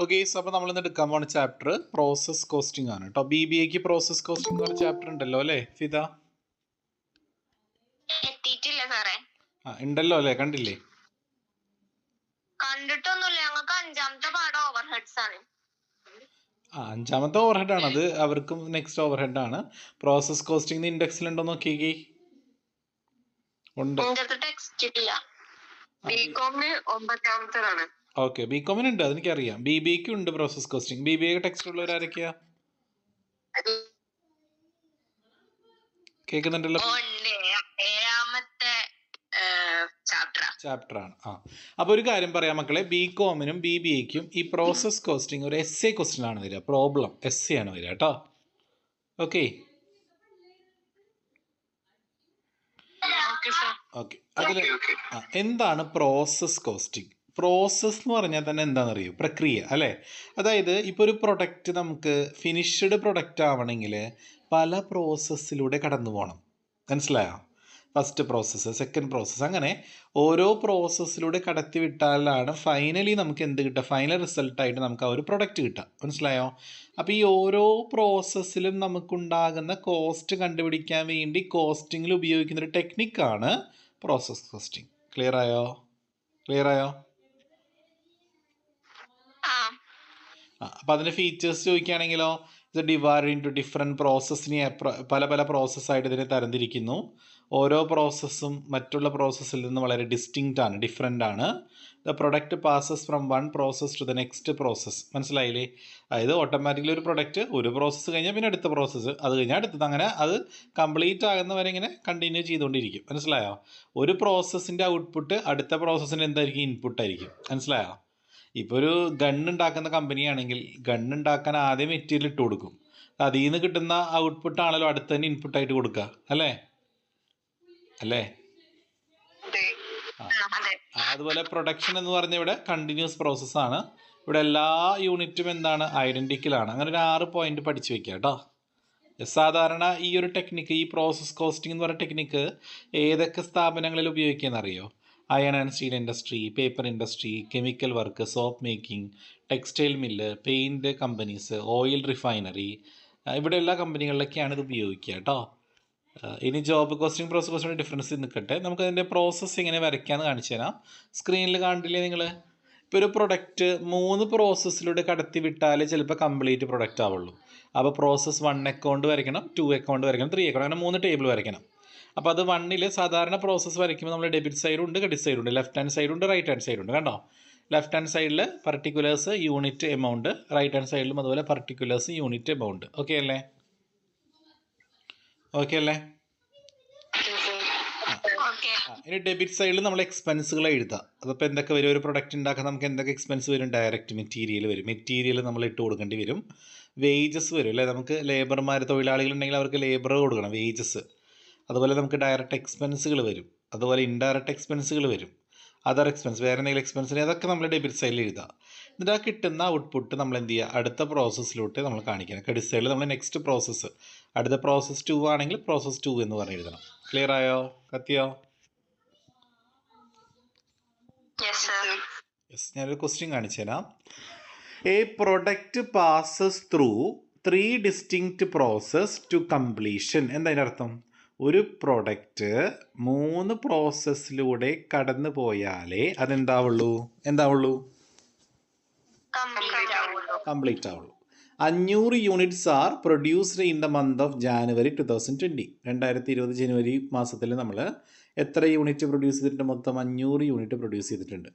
Okay, so അപ്പോൾ നമ്മൾ ഇന്ന് എടുക്കാൻ പോകുന്ന ചാപ്റ്റർ പ്രോസസ് കോസ്റ്റിംഗ് ആണ് കേട്ടോ. BBAക്ക് പ്രോസസ് കോസ്റ്റിംഗ് എന്ന് പറഞ്ഞ ചാപ്റ്റർ ഉണ്ടല്ലോ അല്ലേ ഫിദ? എത്തിയിട്ടില്ല സാറേ. ഉണ്ടല്ലോ അല്ലേ, കണ്ടില്ലേ? കണ്ടിട്ടൊന്നുമില്ല, ഞങ്ങൾക്ക് അഞ്ചാമത്തെ പാഠം ഓവർഹെഡ്സ് ആണ്. അഞ്ചാമത്തെ ഓവർഹെഡ് ആണ് അത്, അവർക്കും നെക്സ്റ്റ് ഓവർഹെഡ് ആണ്. പ്രോസസ് കോസ്റ്റിംഗ് ഇൻഡെക്സിൽ ഉണ്ടോ നോക്കിയേ. ഉണ്ട്. ഓക്കെ, ബികോമിന് ഉണ്ട്, അതെനിക്കറിയാം. BBAക്ക് ഉണ്ട് പ്രോസസ് കോസ്റ്റിംഗ്. BBA ടെക്സ്റ്റ് ഉള്ളവർ ആരൊക്കെയാ? കേൾക്കുന്നുണ്ടല്ലോ. ചാപ്റ്റർ ആണ്. അപ്പോൾ ഒരു കാര്യം പറയാം മക്കളെ, ബികോമിനും BBAക്കും ഈ പ്രോസസ് കോസ്റ്റിംഗ് ഒരു essay ക്വസ്റ്റ്യൻ ആണ് വരിക. പ്രോബ്ലം essay ആണ് വരിക കേട്ടോ. ഓക്കെ ഓക്കെ അതിൽ എന്താണ് പ്രോസസ് കോസ്റ്റിംഗ്? പ്രോസസ് എന്ന് പറഞ്ഞാൽ തന്നെ എന്താണെന്നറിയോ? പ്രക്രിയ അല്ലേ? അതായത് ഇപ്പോൾ ഒരു പ്രൊഡക്റ്റ് നമുക്ക് ഫിനിഷ്ഡ് പ്രൊഡക്റ്റ് ആവണമെങ്കിൽ പല പ്രോസസ്സിലൂടെ കടന്നു പോകണം. മനസ്സിലായോ? ഫസ്റ്റ് പ്രോസസ്സ്, സെക്കൻഡ് പ്രോസസ്സ്, അങ്ങനെ ഓരോ പ്രോസസ്സിലൂടെ കടത്തി വിട്ടാലാണ് ഫൈനലി നമുക്ക് എന്ത് കിട്ടുക? ഫൈനൽ റിസൾട്ടായിട്ട് നമുക്ക് ആ ഒരു പ്രൊഡക്റ്റ് കിട്ടുക. മനസ്സിലായോ? അപ്പോൾ ഈ ഓരോ പ്രോസസ്സിലും നമുക്കുണ്ടാകുന്ന കോസ്റ്റ് കണ്ടുപിടിക്കാൻ വേണ്ടി കോസ്റ്റിങ്ങിൽ ഉപയോഗിക്കുന്ന ഒരു ടെക്നിക്കാണ് പ്രോസസ് കോസ്റ്റിംഗ്. ക്ലിയർ ആയോ? അപ്പോൾ അതിൻ്റെ ഫീച്ചേഴ്സ് ചോദിക്കുകയാണെങ്കിലോ, ഇത് ഡിവൈഡ് ഇൻ ടു ഡിഫറെൻറ്റ് പ്രോസസ്സിനെ പല പ്രോസസ്സായിട്ട് ഇതിനെ തരംതിരിക്കുന്നു. ഓരോ പ്രോസസ്സും മറ്റുള്ള പ്രോസസ്സിൽ നിന്ന് വളരെ ഡിസ്റ്റിങ്ക്റ്റ് ആണ്, ഡിഫറെൻ്റ് ആണ്. The product passes from one process to the next process. മനസ്സിലായില്ലേ? അതായത് ഓട്ടോമാറ്റിക്കലി ഒരു പ്രൊഡക്റ്റ് ഒരു പ്രോസസ്സ് കഴിഞ്ഞാൽ പിന്നെ അടുത്ത പ്രോസസ്സ്, അത് കഴിഞ്ഞാൽ അടുത്തത്, അങ്ങനെ അത് കംപ്ലീറ്റ് ആകുന്നവരെ ഇങ്ങനെ കണ്ടിന്യൂ ചെയ്തുകൊണ്ടിരിക്കും. മനസ്സിലായോ? ഒരു പ്രോസസ്സിൻ്റെ ഔട്ട്പുട്ട് അടുത്ത പ്രോസസ്സിന് എന്തായിരിക്കും? ഇൻപുട്ടായിരിക്കും. മനസ്സിലായോ? ഇപ്പോൾ ഒരു ഗണ്ണുണ്ടാക്കുന്ന കമ്പനിയാണെങ്കിൽ ഗണ്ണുണ്ടാക്കാൻ ആദ്യം മെറ്റീരിയൽ ഇട്ട് കൊടുക്കും. അതിൽ നിന്ന് കിട്ടുന്ന ഔട്ട്പുട്ടാണല്ലോ അടുത്ത് തന്നെ ഇൻപുട്ടായിട്ട് കൊടുക്കുക. അല്ലേ? അതുപോലെ പ്രൊഡക്ഷൻ എന്ന് പറഞ്ഞ ഇവിടെ കണ്ടിന്യൂസ് പ്രോസസ്സാണ്. ഇവിടെ എല്ലാ യൂണിറ്റും എന്താണ്? ഐഡൻറ്റിക്കലാണ്. അങ്ങനെ ഒരു 6 പോയിന്റ് പഠിച്ചു വെക്കുക കേട്ടോ. സാധാരണ ഈ ഒരു ടെക്നിക്ക്, ഈ പ്രോസസ് കോസ്റ്റിംഗ് എന്ന് പറയുന്ന ടെക്നിക്ക് ഏതൊക്കെ സ്ഥാപനങ്ങളിൽ ഉപയോഗിക്കുകയെന്നറിയോ? Iron and steel industry, paper industry, chemical work, soap making, textile mill, paint companies, oil refinery, ഇവിടെ എല്ലാ കമ്പനികളിലൊക്കെയാണ് ഇത് ഉപയോഗിക്കുക കേട്ടോ. ഇനി job costing process costing difference നിൽക്കട്ടെ. നമുക്കതിൻ്റെ പ്രോസസ്സ് എങ്ങനെ വരയ്ക്കാമെന്ന് കാണിച്ചു തരാം. സ്ക്രീനിൽ കാണില്ലേ നിങ്ങൾ? ഇപ്പോൾ ഒരു പ്രൊഡക്റ്റ് 3 പ്രോസസ്സിലൂടെ കടത്തി വിട്ടാലേ ചിലപ്പോൾ കംപ്ലീറ്റ് പ്രൊഡക്റ്റ് ആവുള്ളൂ. അപ്പോൾ പ്രോസസ്സ് 1 അക്കൗണ്ട് വരയ്ക്കണം, 2 അക്കൗണ്ട് വരയ്ക്കണം, 3 അക്കൗണ്ട്, അങ്ങനെ 3 ടേബിൾ വരയ്ക്കണം. അപ്പോൾ അത് 1ൽ സാധാരണ പ്രോസസ്സ് വരയ്ക്കുമ്പോൾ നമ്മൾ ഡെബിറ്റ് സൈഡും ഉണ്ട്, ക്രെഡിറ്റ് സൈഡും ഉണ്ട്, ലെഫ്റ്റ് ഹാൻഡ് സൈഡും ഉണ്ട്, റൈറ്റ് ഹാൻഡ് സൈഡും ഉണ്ട്. കണ്ടോ? ലെഫ്റ്റ് ഹാൻഡ് സൈഡിൽ particulars, unit, amount, right hand സൈഡിലും അതുപോലെ പർട്ടിക്കുലേഴ്സ്, യൂണിറ്റ്, എമൗണ്ട്. ഓക്കെ അല്ലേ? ഇനി ഡെബിറ്റ് സൈഡിൽ നമ്മൾ എക്സ്പെൻസുകൾ എഴുതാം. അതിപ്പോൾ എന്തൊക്കെ വരും? ഒരു പ്രൊഡക്റ്റ് ഉണ്ടാക്കാൻ നമുക്ക് എന്തൊക്കെ എക്സ്പെൻസ് വരും? ഡയറക്റ്റ് മെറ്റീരിയൽ വരും, മെറ്റീരിയൽ നമ്മൾ ഇട്ട് കൊടുക്കേണ്ടി വരും. വേജസ് വരും അല്ലേ? നമുക്ക് ലേബർമാർ, തൊഴിലാളികളുണ്ടെങ്കിൽ അവർക്ക് ലേബർ കൊടുക്കണം, വേജസ്. അതുപോലെ നമുക്ക് ഡയറക്റ്റ് എക്സ്പെൻസുകൾ വരും, അതുപോലെ ഇൻഡയറക്റ്റ് എക്സ്പെൻസുകൾ വരും, അതർ എക്സ്പെൻസ്, വേറെ എന്തെങ്കിലും എക്സ്പെൻസിന്, അതൊക്കെ നമ്മൾ ഡെബിറ്റ് സൈഡിൽ എഴുതാം. എന്നിട്ട് ആ കിട്ടുന്ന ഔട്ട്പുട്ട് നമ്മൾ എന്ത് ചെയ്യുക? അടുത്ത പ്രോസസ്സിലോട്ട് നമ്മൾ കാണിക്കണം. ക്രെഡിറ്റ് സൈഡിൽ നമ്മൾ നെക്സ്റ്റ് പ്രോസസ്സ്, അടുത്ത പ്രോസസ്സ് 2 ആണെങ്കിൽ പ്രോസസ്സ് 2 എന്ന് പറഞ്ഞ് എഴുതണം. ക്ലിയർ ആയോ? കത്തിയോ? യെസ്. ഞാനൊരു ക്വസ്റ്റ്യൻ കാണിച്ചു തരാം. A product passes through 3 distinct process to completion. എന്താ അതിൻ്റെ അർത്ഥം? ഒരു പ്രൊഡക്റ്റ് 3 പ്രോസസ്സിലൂടെ കടന്നു പോയാലേ അതെന്താവുള്ളൂ? കംപ്ലീറ്റ് ആവുള്ളൂ. 500 units are produced in the month of January 2020. 2020 ജനുവരി മാസത്തിൽ നമ്മൾ എത്ര യൂണിറ്റ് പ്രൊഡ്യൂസ് ചെയ്തിട്ടുണ്ട്? മൊത്തം 500 യൂണിറ്റ് പ്രൊഡ്യൂസ് ചെയ്തിട്ടുണ്ട്.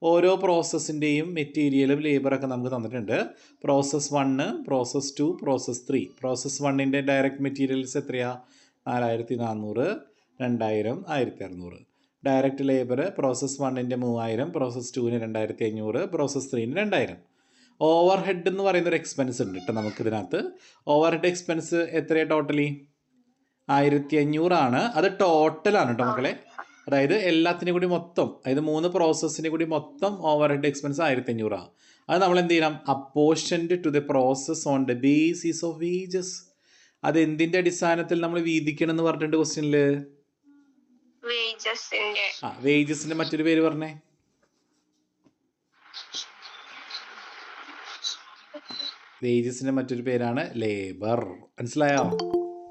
ഓരോ പ്രോസസ്സിൻ്റെയും മെറ്റീരിയലും ലേബറൊക്കെ നമുക്ക് തന്നിട്ടുണ്ട്. Process 1, process 2, process 3. പ്രോസസ് 1ൻ്റെ ഡയറക്റ്റ് മെറ്റീരിയൽസ് എത്രയാണ്? 4400, 2000, 1600. ഡയറക്റ്റ് ലേബർ പ്രോസസ് 1ൻ്റെ 3000, പ്രോസസ് 2ന് 2500, പ്രോസസ് 3ന് 2000. ഓവർ ഹെഡ് എന്ന് പറയുന്നൊരു എക്സ്പെൻസ് ഉണ്ട് കേട്ടോ നമുക്കിതിനകത്ത്. ഓവർ ഹെഡ് എക്സ്പെൻസ് എത്രയാണ്? ടോട്ടലി 1500 ആണ്. അത് ടോട്ടലാണ് കേട്ടോ മക്കളെ. അതായത് എല്ലാത്തിനും കൂടി മൊത്തം, അതായത് 3 പ്രോസസ്സിന് കൂടി മൊത്തം ഓവർ ഹെഡ് എക്സ്പെൻസ് 1500 ആണ്. അത് നമ്മൾ എന്ത് ചെയ്യണം? Apportioned to the process on the basis of wages. അത് എന്തിൻ്റെ അടിസ്ഥാനത്തിൽ നമ്മൾ വീതിക്കണം എന്ന് പറഞ്ഞിട്ടുണ്ട് ക്വസ്റ്റ്യനിൽ? വേജസിന്റെ മറ്റൊരു പേര് പറഞ്ഞേ. വേജസിൻ്റെ മറ്റൊരു പേരാണ് ലേബർ. മനസ്സിലായോ?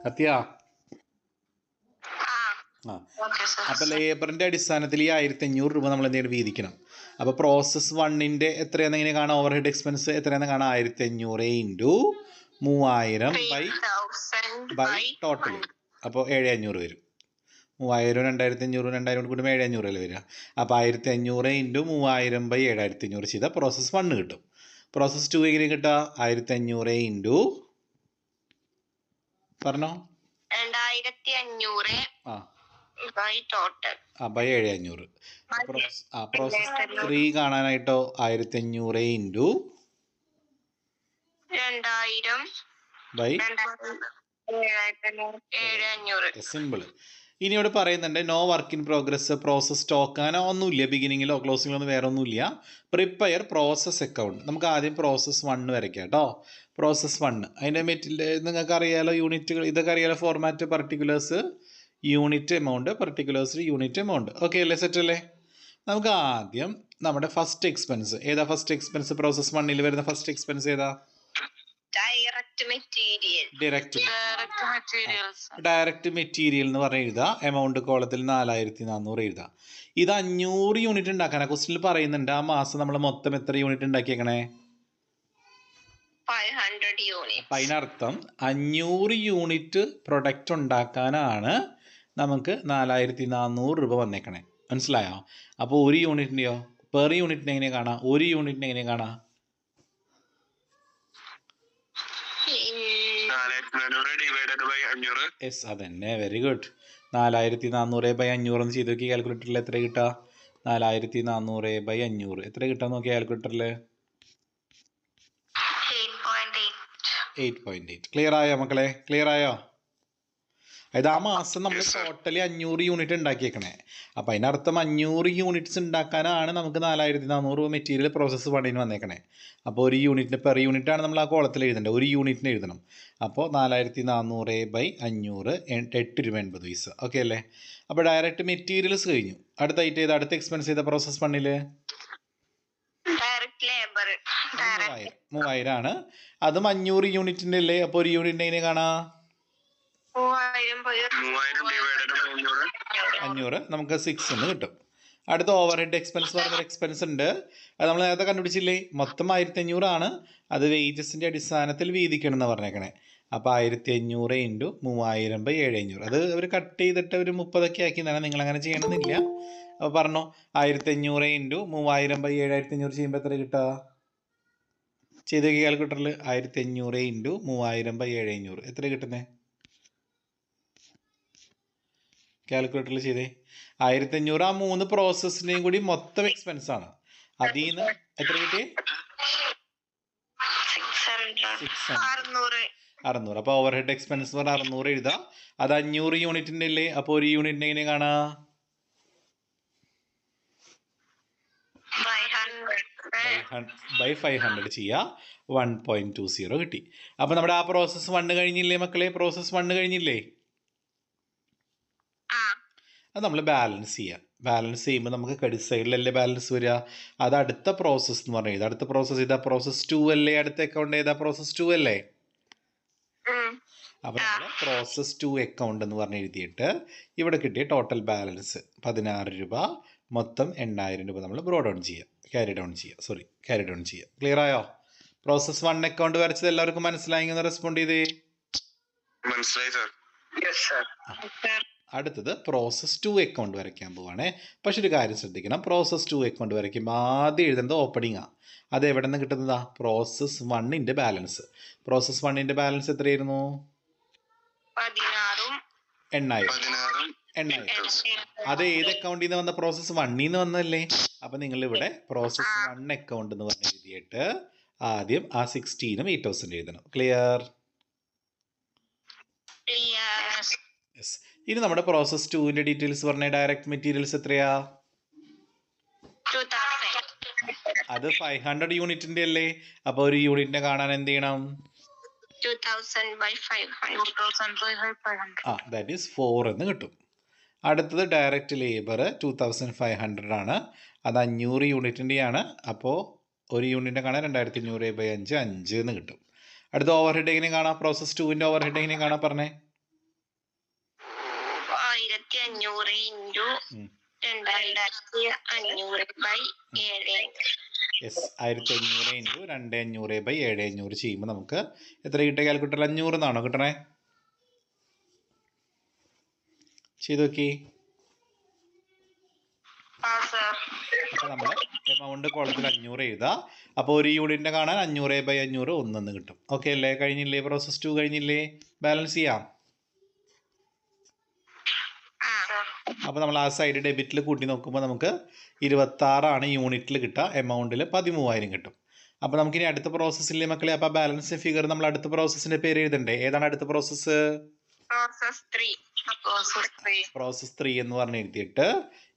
കത്തിയാ? ആ അപ്പോൾ ലേബറിൻ്റെ അടിസ്ഥാനത്തിൽ ഈ 1500 രൂപ നമ്മൾ എന്തെങ്കിലും വീതിക്കണം. അപ്പോൾ പ്രോസസ് 1ൻ്റെ എത്രയാണെന്ന് എങ്ങനെ കാണാം? ഓവർ ഹെഡ് എക്സ്പെൻസ് എത്രയാണെന്ന് കാണാം? 1500 ഇൻറ്റു 3000 ബൈ ടോട്ടൽ. അപ്പോൾ 7500 വരും. 3000 2500 2000 കൂടുമ്പോൾ 7500 അല്ലേ വരിക. അപ്പോൾ 1500 ഇൻറ്റു 3000 ബൈ 7500 ചെയ്താൽ പ്രോസസ് 1 കിട്ടും. പ്രോസസ് 2 എങ്ങനെ കിട്ടുക? 1500 ഇൻറ്റു പറഞ്ഞോ 2500 ആ ബൈ ടോട്ടൽ ബൈ 7500. പ്രോസസ് 3 കാണാനായിട്ടോ 1500 ഇൻറ്റു 2000 ബൈ 7500. സിമ്പിൾ. ഇനി ഇവിടെ പറയുന്നുണ്ട് no work in progress process stock അങ്ങനെ ഒന്നുമില്ല. ബിഗിനിങ്ങിലോ ക്ലോസിങ്ങിലോ ഒന്നും വേറെ ഒന്നുമില്ല. Prepare process account. നമുക്ക് ആദ്യം പ്രോസസ് 1 വരയ്ക്കാം കേട്ടോ. പ്രോസസ് 1 അതിൻ്റെ നിങ്ങൾക്ക് അറിയാലോ യൂണിറ്റുകൾ ഇതൊക്കെ അറിയാലോ. Format particulars unit amount particulars unit amount. Okay അല്ലേ? സെറ്റ് അല്ലേ? നമുക്ക് ആദ്യം നമ്മുടെ ഫസ്റ്റ് എക്സ്പെൻസ് ഏതാ? ഫസ്റ്റ് എക്സ്പെൻസ് പ്രോസസ് 1 വരുന്ന ഫസ്റ്റ് എക്സ്പെൻസ് ഏതാ? ഡയറക്റ്റ് മെറ്റീരിയൽ എന്ന് പറഞ്ഞ് എഴുതുക. എമൗണ്ട് കോളത്തിൽ 4400 എഴുതുക. ഇത് 500 യൂണിറ്റ് ഉണ്ടാക്കാനാണ് ക്വസ്റ്റ്യനിൽ പറയുന്നുണ്ട്. ആ മാസം നമ്മൾ മൊത്തം എത്ര യൂണിറ്റ് ഉണ്ടാക്കിയേക്കണേ? 500 യൂണിറ്റ്. അപ്പം അതിനർത്ഥം 500 യൂണിറ്റ് പ്രൊഡക്റ്റ് ഉണ്ടാക്കാനാണ് നമുക്ക് 4400 രൂപ വന്നേക്കണേ. മനസ്സിലായോ? അപ്പോൾ ഒരു യൂണിറ്റിൻ്റെയോ പെർ യൂണിറ്റിന് എങ്ങനെ കാണാം? ഒരു യൂണിറ്റിന് എങ്ങനെ കാണാം? യെസ് അതന്നെ, വെരി ഗുഡ്. 4400/500 എന്ന് ചെയ്ത് നോക്കി കാൽക്കുലേറ്ററിൽ എത്ര കിട്ടുക? 4400/500 എത്ര കിട്ടാൻ നോക്കി കാൽക്കുലേറ്ററിൽ? 8.8. ക്ലിയർ ആയോ മക്കളെ? ക്ലിയർ ആയോ? അതായത് ആ മാസം നമ്മൾ ടോട്ടലി 500 യൂണിറ്റ് ഉണ്ടാക്കിയേക്കണേ. അപ്പം അതിനർത്ഥം 500 യൂണിറ്റ്സ് ഉണ്ടാക്കാനാണ് നമുക്ക് 4400 രൂപ മെറ്റീരിയൽ പ്രോസസ്സ് 1 വന്നേക്കണേ. അപ്പോൾ ഒരു യൂണിറ്റിന് പെർ യൂണിറ്റാണ് നമ്മൾ ആ കോളത്തിൽ എഴുതേണ്ടത്. ഒരു യൂണിറ്റിന് എഴുതണം. അപ്പോൾ 4400/500 8 രൂപ 80 പൈസ. ഓക്കെ അല്ലേ? അപ്പോൾ ഡയറക്റ്റ് മെറ്റീരിയൽസ് കഴിഞ്ഞു. അടുത്തായിട്ട് ചെയ്ത അടുത്ത എക്സ്പെൻസ് ചെയ്ത പ്രോസസ് 1 3000 ആണ്. അതും 500 യൂണിറ്റിൻ്റെ അല്ലേ? അപ്പോൾ ഒരു യൂണിറ്റിന് എങ്ങനെ കാണാം? 500 നമുക്ക് 6 എന്ന് കിട്ടും. അടുത്ത ഓവർ ഹെഡ് എക്സ്പെൻസ് പറഞ്ഞൊരു എക്സ്പെൻസ് ഉണ്ട്. അത് നമ്മൾ നേരത്തെ കണ്ടുപിടിച്ചില്ലേ? മൊത്തം 1500 ആണ്. അത് വേജസിൻ്റെ അടിസ്ഥാനത്തിൽ വീതിക്കണം എന്ന് പറഞ്ഞേക്കണേ. അപ്പോൾ 1500 ഇൻറ്റു 3000/700. അത് അവർ കട്ട് ചെയ്തിട്ട് ഒരു 30 ആക്കി തന്നെ. നിങ്ങളങ്ങനെ ചെയ്യണമെന്നില്ല. അപ്പോൾ പറഞ്ഞോ 1500 ഇൻറ്റു 3000/7500 ചെയ്യുമ്പോൾ എത്ര കിട്ടുക? ചെയ്ത് കാൽക്കുലേറ്ററിൽ 1500 ഇൻറ്റു 3000/700 എത്ര കിട്ടുന്നത്? കാൽക്കുലേറ്ററിൽ ചെയ്തേ. 1500 ആ 3 പ്രോസസ്സിൻ്റെയും കൂടി മൊത്തം എക്സ്പെൻസ് ആണ്. അതിൽ നിന്ന് എത്ര കിട്ടി? 600. അപ്പോൾ ഓവർ ഹെഡ് എക്സ്പെൻസ് പറഞ്ഞാൽ 600 എഴുതാം. അത് 500 യൂണിറ്റിൻ്റെ അല്ലേ? അപ്പോൾ ഒരു യൂണിറ്റിന് എങ്ങനെ കാണാം? 500 ചെയ്യുക. 1.20 കിട്ടി. അപ്പോൾ നമ്മുടെ ആ പ്രോസസ്സ് 1 കഴിഞ്ഞില്ലേ മക്കളെ? പ്രോസസ്സ് 1 കഴിഞ്ഞില്ലേ? അത് നമ്മൾ ബാലൻസ് ചെയ്യുക. ബാലൻസ് ചെയ്യുമ്പോൾ നമുക്ക് ക്രെഡിറ്റ് സൈഡിലല്ലേ ബാലൻസ് വരിക. അത് അടുത്ത പ്രോസസ്സ് എന്ന് പറഞ്ഞാൽ അടുത്ത പ്രോസസ്സ് ചെയ്താൽ പ്രോസസ്സ് 2 അല്ലേ? അടുത്ത അക്കൗണ്ട് ചെയ്താൽ പ്രോസസ്സ് 2 അല്ലേ? അപ്പോൾ നമ്മൾ പ്രോസസ്സ് 2 അക്കൗണ്ട് എന്ന് പറഞ്ഞ് എഴുതിയിട്ട് ഇവിടെ കിട്ടിയ ടോട്ടൽ ബാലൻസ് 16 രൂപ, മൊത്തം 8000 രൂപ നമ്മൾ ബ്രോ ഡൗൺ ചെയ്യുക. ക്യാരി ഡൗൺ ചെയ്യുക. ക്ലിയർ ആയോ? പ്രോസസ്സ് 1 അക്കൗണ്ട് വരച്ചത് എല്ലാവർക്കും മനസ്സിലായെന്ന് റെസ്പോണ്ട് ചെയ്തേ. മനസ്സിലായി സർ. അടുത്തത് പ്രോസസ് 2 അക്കൗണ്ട് വരയ്ക്കാൻ പോവാണേ. പക്ഷെ ഒരു കാര്യം ശ്രദ്ധിക്കണം. പ്രോസസ് 2 അക്കൗണ്ട് വരയ്ക്കുമ്പോൾ ആദ്യം എഴുതുന്നത് ഓപ്പണിങ്ങാണ്. അത് എവിടെ നിന്ന് കിട്ടുന്നതാ? പ്രോസസ് 1ൻ്റെ ബാലൻസ്. പ്രോസസ് 1ൻ്റെ ബാലൻസ് എത്രയായിരുന്നു? 8000. അത് ഏത് അക്കൗണ്ടിൽ നിന്ന് വന്ന? പ്രോസസ് 1ൽ നിന്ന് വന്നതല്ലേ? അപ്പം നിങ്ങൾ ഇവിടെ പ്രോസസ് 1 അക്കൗണ്ട് എന്ന് പറഞ്ഞ് എഴുതിയിട്ട് ആദ്യം ആ 16ഉം 8000 എഴുതണം. ക്ലിയർ? യെസ്. ഇനി നമ്മുടെ പ്രോസസ് 2ൻ്റെ ഡീറ്റെയിൽസ് പറഞ്ഞ ഡയറക്റ്റ് മെറ്റീരിയൽസ് എത്രയാ? 2000. അത് 500 യൂണിറ്റിൻ്റെ അല്ലേ? അപ്പോൾ ഒരു യൂണിറ്റിനെ കാണാൻ എന്ത് ചെയ്യണം? 2000/500. ദാറ്റ് ഈസ് 4 എന്ന് കിട്ടും. അടുത്തത് ഡയറക്റ്റ് ലേബർ 2500 ആണ്. അത് 500 യൂണിറ്റിൻ്റെയാണ്. അപ്പോൾ ഒരു യൂണിറ്റിനെ കാണാൻ 2500/5 5 എന്ന് കിട്ടും. അടുത്ത ഓവർ ഹെഡ് എങ്ങനെ കാണാം? പ്രോസസ് 2ന്റെ ഓവർ ഹെഡ് എങ്ങനെ കാണാം പറഞ്ഞേ? 1500 ഇൻറ്റു 2500/7. യെസ്, 1500 ഇൻറ്റു 2500/700 ചെയ്യുമ്പോൾ നമുക്ക് എത്ര കിട്ടുക? കാൽക്കുലേറ്ററിൽ 500 എന്നാണോ കിട്ടണേ? ചെയ്ത് നോക്കി. അപ്പോൾ നമ്മൾ എമൗണ്ട് കോളത്തിൽ 500 എഴുതാം. അപ്പോൾ ഒരു യൂണിറ്റിനെ കാണാൻ 500/500 1 കിട്ടും. ഓക്കെ അല്ലേ? കഴിഞ്ഞില്ലേ? പ്രോസസ് 2 കഴിഞ്ഞില്ലേ? ബാലൻസ് ചെയ്യാം. അപ്പോൾ നമ്മൾ ആ സൈഡ് ഡെബിറ്റിൽ കൂട്ടി നോക്കുമ്പോൾ നമുക്ക് 26 യൂണിറ്റിൽ കിട്ടുക, എമൗണ്ടിൽ 13,000 കിട്ടും. അപ്പോൾ നമുക്കിനി അടുത്ത പ്രോസസ്സില്ലേ മക്കളെ? അപ്പോൾ ബാലൻസ് ഫിഗർ നമ്മൾ അടുത്ത പ്രോസസ്സിൻ്റെ പേര് എഴുതണ്ടേ? ഏതാണ് അടുത്ത പ്രോസസ്സ്? പ്രോസസ് 3 എന്ന് പറഞ്ഞ് എഴുതിയിട്ട്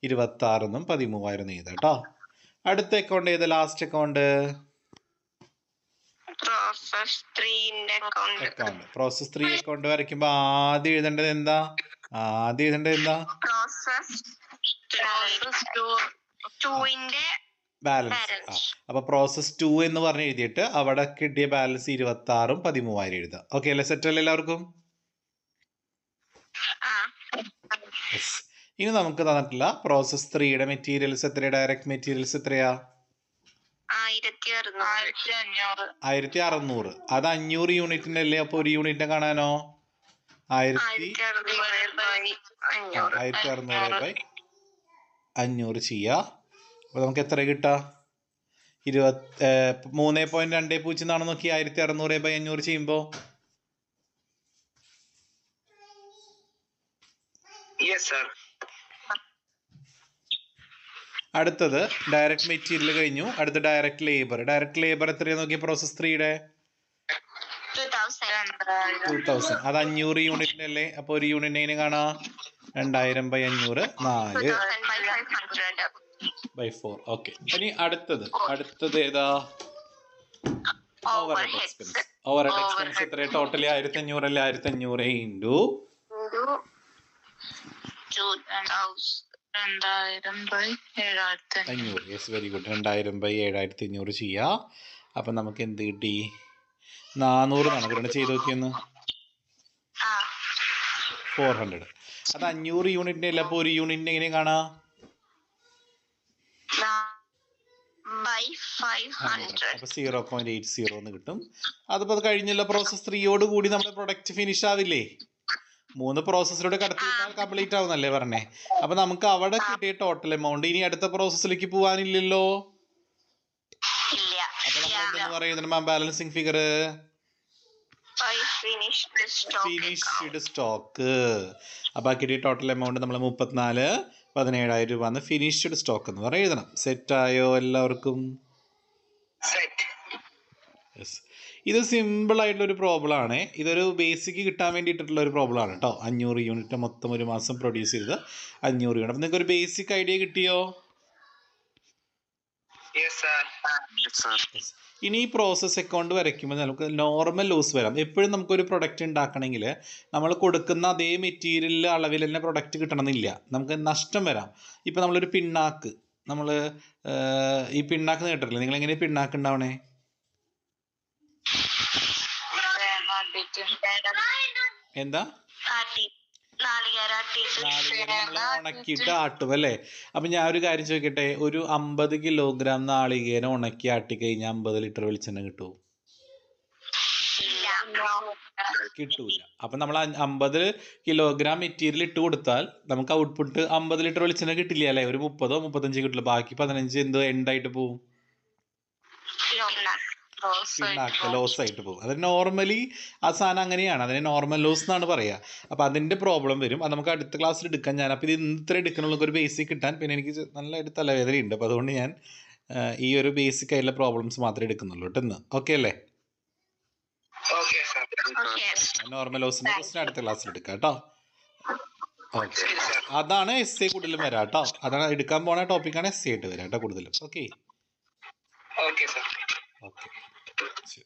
26 എന്നും 13,000 എഴുതാം കേട്ടോ. അടുത്ത അക്കൗണ്ട് ഏത്? ലാസ്റ്റ് അക്കൗണ്ട് പ്രോസസ് 3 അക്കൗണ്ട് വരയ്ക്കുമ്പോൾ ആദ്യം എഴുതേണ്ടത് എന്താ? ബാലൻസ്. അപ്പൊ പ്രോസസ് 2 എന്ന് പറഞ്ഞ് എഴുതിയിട്ട് അവിടെ കിട്ടിയ ബാലൻസ് 26ഉം 13,000 എഴുതാം. ഓക്കെ അല്ലേ? സെറ്റ് അല്ലേ എല്ലാവർക്കും? ഇനി നമുക്ക് തന്നിട്ടില്ല പ്രോസസ് 3യുടെ മെറ്റീരിയൽസ് എത്രയാ? ഡയറക്റ്റ് മെറ്റീരിയൽസ് എത്രയാ? 1600. അത് 500 യൂണിറ്റിന്റെ അല്ലേ? അപ്പൊ ഒരു യൂണിറ്റിനെ കാണാനോ? 1600/500 ചെയ്യാ. അപ്പൊ നമുക്ക് എത്ര കിട്ടാ? 3.20 എന്നാണ് നോക്കി. 1600/500 ചെയ്യുമ്പോ അടുത്തത് ഡയറക്റ്റ് മെറ്റീരിയൽ കഴിഞ്ഞു. അടുത്ത ഡയറക്റ്റ് ലേബർ. ഡയറക്റ്റ് ലേബർ എത്രയാ നോക്കി? പ്രോസസ് 3യുടെ 2000. അത് 500 യൂണിറ്റിന്റെ അല്ലേ? അപ്പൊ ഒരു യൂണിറ്റിനെ കാണാം 2000/500 4/4. ഓക്കെ. ഇനി അടുത്തത് ഏതാ? Over head expense. Over head expense എത്രയാ? ടോട്ടലി 1500 അല്ലേ? 1500 ഇൻറ്റു 2000/700. Yes, very good. 2000/7,500 ചെയ്യാം. അപ്പം നമുക്ക് എന്ത് കിട്ടി? 400 എന്നാണ് കിട്ടണം. ചെയ്ത് നോക്കിയൊന്ന്. 400. അത് 500 യൂണിറ്റിന്റെ അല്ല. അപ്പോൾ ഒരു യൂണിറ്റിന് എങ്ങനെ കാണാം? 500. അപ്പോൾ 0.80 എന്ന് കിട്ടും. അതിപ്പോൾ അത് കഴിഞ്ഞല്ലോ. പ്രോസസ് 3യോട് കൂടി നമ്മുടെ പ്രൊഡക്റ്റ് ഫിനിഷ് ആവില്ലേ? 3 പ്രോസസ്സിലൂടെ കടത്തിവിട്ടാൽ കംപ്ലീറ്റ് ആവുന്നല്ലേ പറഞ്ഞേ? അപ്പൊ നമുക്ക് അവിടെ കിട്ടിയ ടോട്ടൽ എമൗണ്ട് ഇനി അടുത്ത പ്രോസസ്സിലേക്ക് പോവാനില്ലല്ലോ. അപ്പൊ നമ്മൾ എന്തെന്ന് പറയുന്നത്? Balancing figure finished stock. അപ്പൊ കിട്ടിയ ടോട്ടൽ എമൗണ്ട് നമ്മൾ 34,17,000 രൂപ ഫിനിഷ്ഡ് സ്റ്റോക്ക് എന്ന് പറഞ്ഞ് എഴുതണം. സെറ്റായോ എല്ലാവർക്കും? യെസ്. ഇത് സിമ്പിൾ ആയിട്ടുള്ള ഒരു പ്രോബ്ലം ആണ്. ഇതൊരു ബേസിക് കിട്ടാൻ വേണ്ടിയിട്ടുള്ള ഒരു പ്രോബ്ലം ആണ് കേട്ടോ. 500 യൂണിറ്റ് മൊത്തം ഒരു മാസം പ്രൊഡ്യൂസ് ചെയ്ത് 500 യൂണിറ്റ്. അപ്പം നിങ്ങൾക്ക് ഒരു ബേസിക് ഐഡിയ കിട്ടിയോ? ഇനി ഈ പ്രോസസ് അക്കൗണ്ട് വരയ്ക്കുമ്പോൾ നമുക്ക് നോർമൽ ലോസ് വരാം. എപ്പോഴും നമുക്കൊരു പ്രൊഡക്റ്റ് ഉണ്ടാക്കണമെങ്കിൽ നമ്മൾ കൊടുക്കുന്ന അതേ മെറ്റീരിയൽ അളവിൽ തന്നെ പ്രൊഡക്റ്റ് കിട്ടണമെന്നില്ല. നമുക്ക് നഷ്ടം വരാം. ഇപ്പം നമ്മളൊരു പിണ്ണാക്ക്, നമ്മൾ ഈ പിണ്ണാക്ക് കേട്ടിട്ടില്ലേ? നിങ്ങൾ എങ്ങനെയാണ് പിണ്ണാക്ക് ഉണ്ടാവണേ? എന്താ? നാളികേരം ഉണക്കിയിട്ട് ആട്ടും അല്ലേ? അപ്പം ഞാൻ ഒരു കാര്യം ചോദിക്കട്ടെ, ഒരു 50 കിലോഗ്രാം നാളികേരം ഉണക്കി ആട്ടിക്കഴിഞ്ഞാൽ 50 ലിറ്റർ വെളിച്ചെണ്ണ കിട്ടുമോ? കിട്ടൂല. അപ്പം നമ്മൾ 50 കിലോഗ്രാം മെറ്റീരിയൽ ഇട്ട് കൊടുത്താൽ നമുക്ക് ഔട്ട്പുട്ട് 50 ലിറ്റർ വെളിച്ചെണ്ണ കിട്ടില്ല അല്ലേ? ഒരു 30-35 കിട്ടില്ല. ബാക്കി 15 എന്തോ എൻഡായിട്ട് പോവും, ലോസ് ആയിട്ട് പോകും. അത് നോർമലി ആ സാധനം അങ്ങനെയാണ്. അതിനെ നോർമൽ ലോസ് എന്നാണ് പറയുക. അപ്പോൾ അതിൻ്റെ പ്രോബ്ലം വരും. അത് നമുക്ക് അടുത്ത ക്ലാസ്സിൽ എടുക്കാം. ഞാൻ അപ്പോൾ ഇത് ഇത്ര എടുക്കണുള്ള ഒരു ബേസിക് കിട്ടാൻ പിന്നെ എനിക്ക് നല്ലതായിട്ട് തലവേദനയുണ്ട്. അപ്പോൾ അതുകൊണ്ട് ഞാൻ ഈ ഒരു ബേസിക് ആയിട്ടുള്ള പ്രോബ്ലംസ് മാത്രമേ എടുക്കുന്നുള്ളൂ കേട്ടോ ഇന്ന്. ഓക്കെ അല്ലേ? നോർമൽ ലോസിൻ്റെ ക്വസ്റ്റ്യൻ അടുത്ത ക്ലാസ്സിൽ എടുക്കാം കേട്ടോ. ഓക്കെ. അതാണ് എസ് എ കൂടുതലും വരാം കേട്ടോ. അതാണ് എടുക്കാൻ പോണ ടോപ്പിക്കാണ് എസ് എ ആയിട്ട് വരാം കേട്ടോ കൂടുതലും. ഓക്കെ. ഓക്കെ. ശരി.